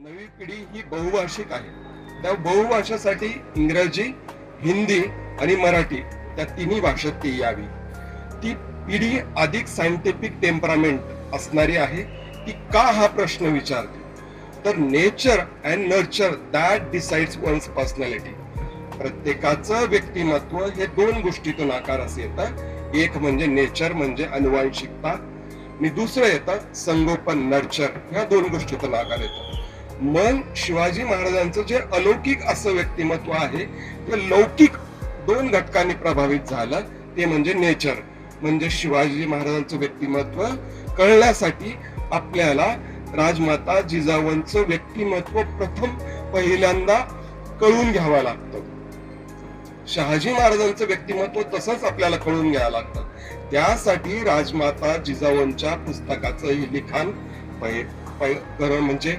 नवी पिढी ही बहुभाषिक आहे. त्या बहुभाषेसाठी इंग्रजी, हिंदी आणि मराठी त्या तिन्ही भाषेत ती यावी. ती पिढी अधिक सायंटिफिक टेम्परामेंट असणारी आहे. ती का हा प्रश्न विचारते, तर nature and nurture that decides one's personality. प्रत्येकाचं व्यक्तिमत्व हे दोन गोष्टीतून आकारास येतं. एक म्हणजे नेचर म्हणजे अनुवांशिकता आणि दुसरं येतं संगोपन नर्चर. ह्या दोन गोष्टीतून आकार येतो. मग शिवाजी महाराजांचं जे अलौकिक असं व्यक्तिमत्व आहे ते लौकिक दोन घटकांनी प्रभावित झालं. ते म्हणजे नेचर म्हणजे शिवाजी महाराजांचं व्यक्तिमत्व कळण्यासाठी आपल्याला राजमाता जिजाऊंचं व्यक्तिमत्व प्रथम पहिल्यांदा कळून घ्यावं लागतं. शहाजी महाराजांचं व्यक्तिमत्व तसंच आपल्याला कळून घ्यावं लागतं. त्यासाठी राजमाता जिजाऊंच्या पुस्तकाचं हे लिखाण म्हणजे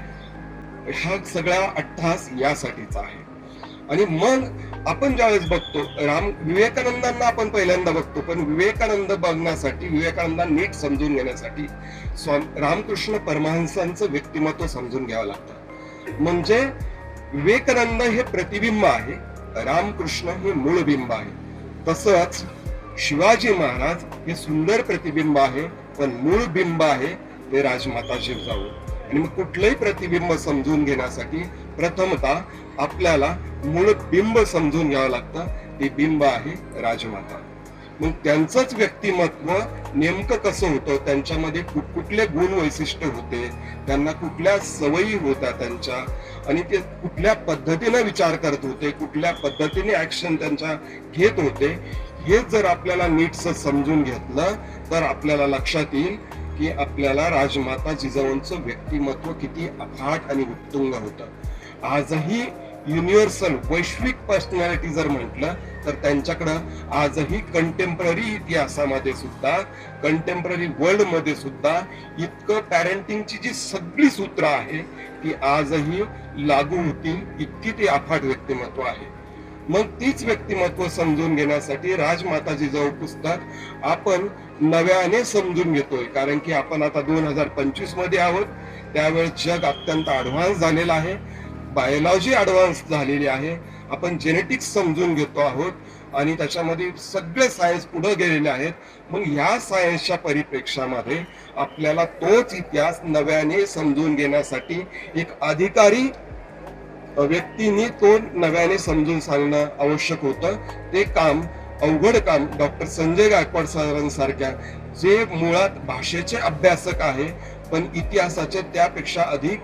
हा सगळा अट्टहास यासाठीचा आहे. आणि मग आपण ज्यावेळेस बघतो विवेकानंदांना आपण पहिल्यांदा बघतो, पण विवेकानंद बघण्यासाठी विवेकानंदांना नीट समजून घेण्यासाठी रामकृष्ण परमहंसांचं व्यक्तिमत्व समजून घ्यावं लागतं. म्हणजे विवेकानंद हे प्रतिबिंब आहे, रामकृष्ण हे मूळ बिंब आहे. तसंच शिवाजी महाराज हे सुंदर प्रतिबिंब आहे, पण मूळ बिंब आहे ते राजमाता जिजाऊ. आणि मग कुठलंही प्रतिबिंब समजून घेण्यासाठी प्रथमतः आपल्याला मूळ बिंब समजून घ्यावं लागतं. ते बिंब आहे राजमाता. मग त्यांचंच व्यक्तिमत्व नेमकं कसं होतं, त्यांच्यामध्ये कुठले गुण वैशिष्ट्य होते, त्यांना कुठल्या सवयी होत्या त्यांच्या, आणि ते कुठल्या पद्धतीने विचार करत होते, कुठल्या पद्धतीने ऍक्शन त्यांच्या घेत होते, हे जर आपल्याला नीटसं समजून घेतलं तर आपल्याला लक्षात येईल की आपल्याला राजमाता जिजाऊंचं व्यक्तिमत्व किती अफाट आणि उत्तुंग होतं. आजही युनिव्हर्सल वैश्विक पर्सनॅलिटी जर म्हटलं तर त्यांच्याकडं आजही कंटेम्पररी इतिहासामध्ये सुद्धा, कंटेम्पररी वर्ल्ड मध्ये सुद्धा इतकं पॅरेंटिंगची जी सगळी सूत्र आहे ती आजही लागू होतील इतकी ते अफाट व्यक्तिमत्व आहे. मग तीच व्यक्तिमत्व समजून घेण्यासाठी राजमाता जिजाऊ पुस्तक आपण नव्याने समजून घेतोय. कारण की आपण आता 2025 मध्ये आहोत. त्यावेळेस जग अत्यंत ऍडव्हान्स झालेलं आहे, बायोलॉजी ऍडव्हान्स झालेली आहे, आपण जेनेटिक्स समजून घेतो आहोत आणि त्याच्यामध्ये सगळे सायन्स पुढे गेलेले आहेत. मग ह्या सायन्सच्या परिप्रेक्षामध्ये आपल्याला तोच इतिहास नव्याने समजून घेण्यासाठी एक अधिकारी व्यक्तीने तो नव्याने समजून सांगणं आवश्यक होतं. ते काम, अवघड काम डॉक्टर संजय गायकवाड सरांसारख्या जे मुळात भाषेचे अभ्यासक आहे पण इतिहासाचे त्यापेक्षा अधिक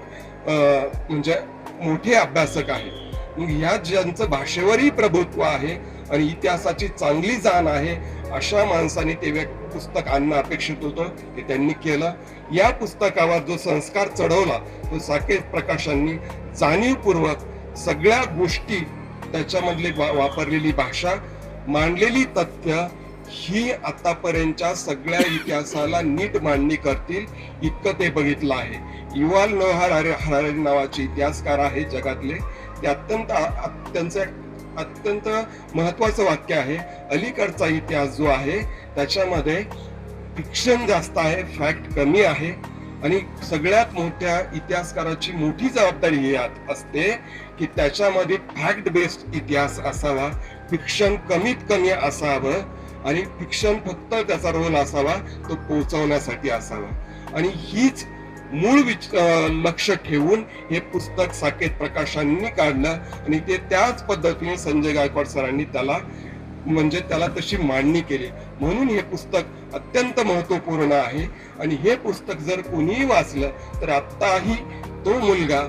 म्हणजे मोठे अभ्यासक आहे, ह्या ज्यांचं भाषेवरही प्रभुत्व आहे आणि इतिहासाची चांगली जाण आहे, अशा माणसाने ते पुस्तक आणणं अपेक्षित होतं. ते त्यांनी केलं. या पुस्तकावर जो संस्कार चढवला तो साकेत प्रकाशांनी जाणीवपूर्वक सगळ्या गोष्टी, त्याच्यामधली वापरलेली भाषा, मांडलेली तथ्य ही आतापर्यंतच्या सगळ्या इतिहासाला नीट मांडणी करतील इतकं ते बघितलं आहे. युval नोहा हरारी नावाचे इतिहासकार आहे जगातले. ते अत्यंत महत्वाचं वाक्य आहे. अलीकडचा इतिहास जो आहे त्याच्यामध्ये फिक्शन जास्त आहे, फॅक्ट कमी आहे. आणि सगळ्यात मोठ्या इतिहासकाराची मोठी जबाबदारी यात असते की त्याच्यामध्ये फॅक्ट बेस्ड इतिहास असावा, फिक्शन कमीत कमी असावं आणि फिक्शन फक्त त्याचा रोल असावा तो पोहोचवण्यासाठी असावा. आणि हीच मूळ लक्ष ठेवून हे पुस्तक साकेत प्रकाशांनी काढलं आणि ते त्याच पद्धतीने संजय गायकवाड सरांनी त्याला तशी मांडणी केली. म्हणून हे पुस्तक अत्यंत महत्वपूर्ण आहे. आणि हे पुस्तक जर कोणीही वाचलं तर आत्ताही तो मुलगा,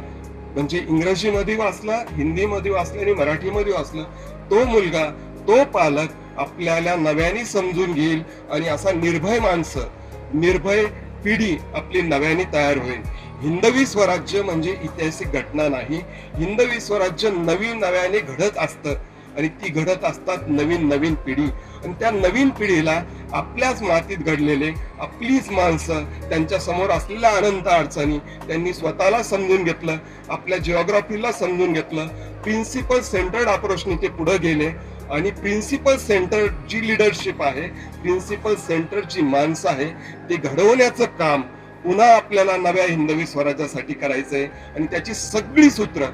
म्हणजे इंग्रजीमध्ये वाचला, हिंदीमध्ये वाचला आणि मराठीमध्ये वाचला, तो मुलगा, तो पालक आपल्याला नव्याने समजून घेईल आणि असा निर्भय माणसं, निर्भय पिढी आपली नव्याने तयार होईल. हिंदवी स्वराज्य म्हणजे ऐतिहासिक घटना नाही. हिंदवी स्वराज्य नव्याने घडत असतं आणि ती घडत असतात नवीन पिढी. आणि त्या नवीन पिढीला आपल्याच मातीत घडलेले आपलीच माणसं, त्यांच्या समोर असलेल्या अनंत अडचणी त्यांनी स्वतःला समजून घेतलं, आपल्या जिओग्राफीला समजून घेतलं, प्रिन्सिपल सेंटर्ड अप्रोचने ते पुढे गेले. आणि प्रिन्सिपल सेंटर जी लिडरशिप आहे, प्रिन्सिपल सेंटर जी माणसं आहे, ते घडवण्याचं काम पुन्हा आपल्याला नव्या हिंदवी स्वराज्यासाठी करायचंय आणि त्याची सगळी सूत्र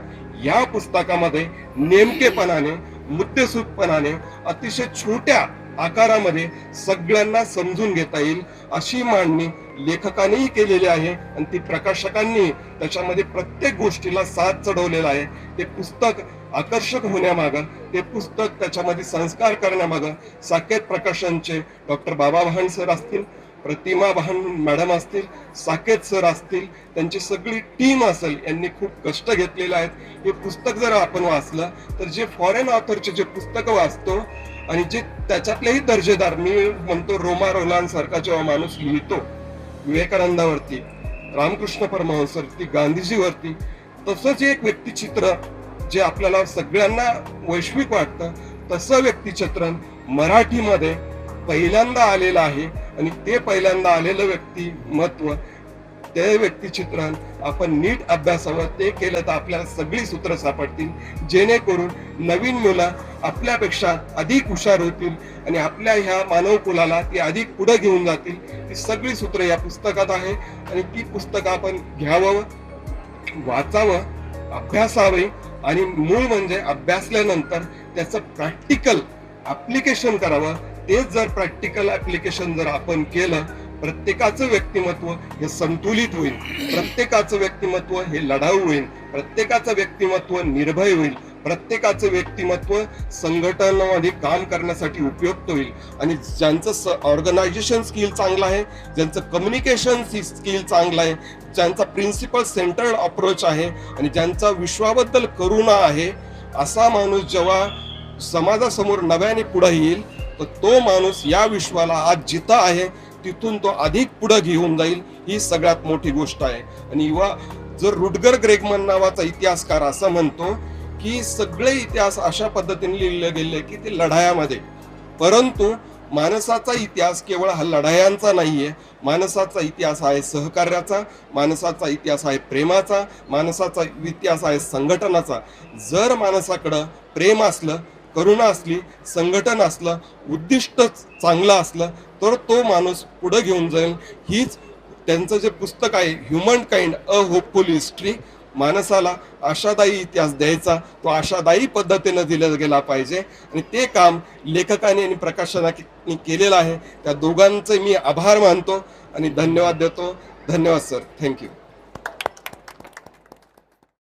या पुस्तकामध्ये नेमकेपणाने, मुद्देसूदपणाने, अतिशय छोट्या आकारामध्ये सगळ्यांना समजून घेता येईल अशी मांडणी लेखकानेही केलेली आहे आणि ती प्रकाशकांनी त्याच्यामध्ये प्रत्येक गोष्टीला साथ चढवलेला आहे. ते पुस्तक आकर्षक होण्यामागं, ते पुस्तक त्याच्यामध्ये संस्कार करण्यामागं साकेत प्रकाशनचे डॉक्टर बाबा भांड सर असतील, प्रतिमा भांड मॅडम असतील, साकेत सर असतील, त्यांची सगळी टीम असेल, यांनी खूप कष्ट घेतलेले आहेत. हे पुस्तक जर आपण वाचलं तर जे फॉरेन ऑथरचे जे पुस्तकं वाचतो आणि जे त्याच्यातलेही दर्जेदार, मी म्हणतो रोमा रोलान सारखा जेव्हा माणूस लिहितो विवेकानंदावरती, रामकृष्ण परमहंसवरती, गांधीजीवरती, तसंच एक व्यक्तिचित्र जे आपल्याला सगळ्यांना वैश्विक वाटतं, तसं व्यक्तिचित्रण मराठीमध्ये पहिल्यांदा आलेलं आहे. आणि ते पहिल्यांदा आलेलं व्यक्तिमत्व, ते व्यक्तिचित्रण आपण नीट अभ्यासावं. ते केलं तर आपल्याला सगळी सूत्र सापडतील, जेणेकरून नवीन मुलं आपल्यापेक्षा अधिक हुशार होतील आणि आपल्या ह्या मानव कुलाला ती अधिक पुढे घेऊन जातील. ती सगळी सूत्र या पुस्तकात आहे आणि ती पुस्तकं आपण घ्यावं, वाचावं, अभ्यासावे आणि मूळ म्हणजे अभ्यासल्यानंतर त्याचं प्रॅक्टिकल ऍप्लिकेशन करावं. तेच जर प्रॅक्टिकल ऍप्लिकेशन जर आपण केलं, प्रत्येकाचं व्यक्तिमत्व हे संतुलित होईल, प्रत्येकाचं व्यक्तिमत्व हे लढाऊ होईल, प्रत्येकाचं व्यक्तिमत्व निर्भय होईल, प्रत्येकाचं व्यक्तिमत्व संघटनामध्ये काम करण्यासाठी उपयुक्त होईल. आणि ज्यांचं ऑर्गनायझेशन स्किल चांगलं आहे, ज्यांचं कम्युनिकेशन स्किल चांगलं आहे, ज्यांचा प्रिन्सिपल सेंटर्ड अप्रोच आहे आणि ज्यांचा विश्वाबद्दल करुणा आहे, असा माणूस जेव्हा समाजासमोर नव्याने पुढे येईल तर तो माणूस या विश्वाला आज जिथं आहे तिथून तो अधिक पुढे घेऊन जाईल. ही सगळ्यात मोठी गोष्ट आहे. आणि युवा जर रुडगर ग्रेगमन नावाचा इतिहासकार असं म्हणतो की सगळे इतिहास अशा पद्धतीने लिहिले गेले की ते लढायामध्ये, परंतु माणसाचा इतिहास केवळ हा लढायांचा नाहीये. माणसाचा इतिहास आहे सहकार्याचा, माणसाचा इतिहास आहे प्रेमाचा, माणसाचा इतिहास आहे संघटनाचा. जर माणसाकडं प्रेम असलं, करुणा असली, संघटन असलं, उद्दिष्ट चांगलं असलं तर तो माणूस पुढे घेऊन जाईल. हीच त्यांचं जे पुस्तक आहे ह्युमन काइंड अ होपफुल हिस्ट्री, माणसाला आशादायी इतिहास द्यायचा, तो आशादायी पद्धतीने दिला गेला पाहिजे आणि ते काम लेखकाने आणि प्रकाशनाने केलेलं आहे. त्या दोघांचे मी आभार मानतो आणि धन्यवाद देतो. धन्यवाद सर, थँक्यू.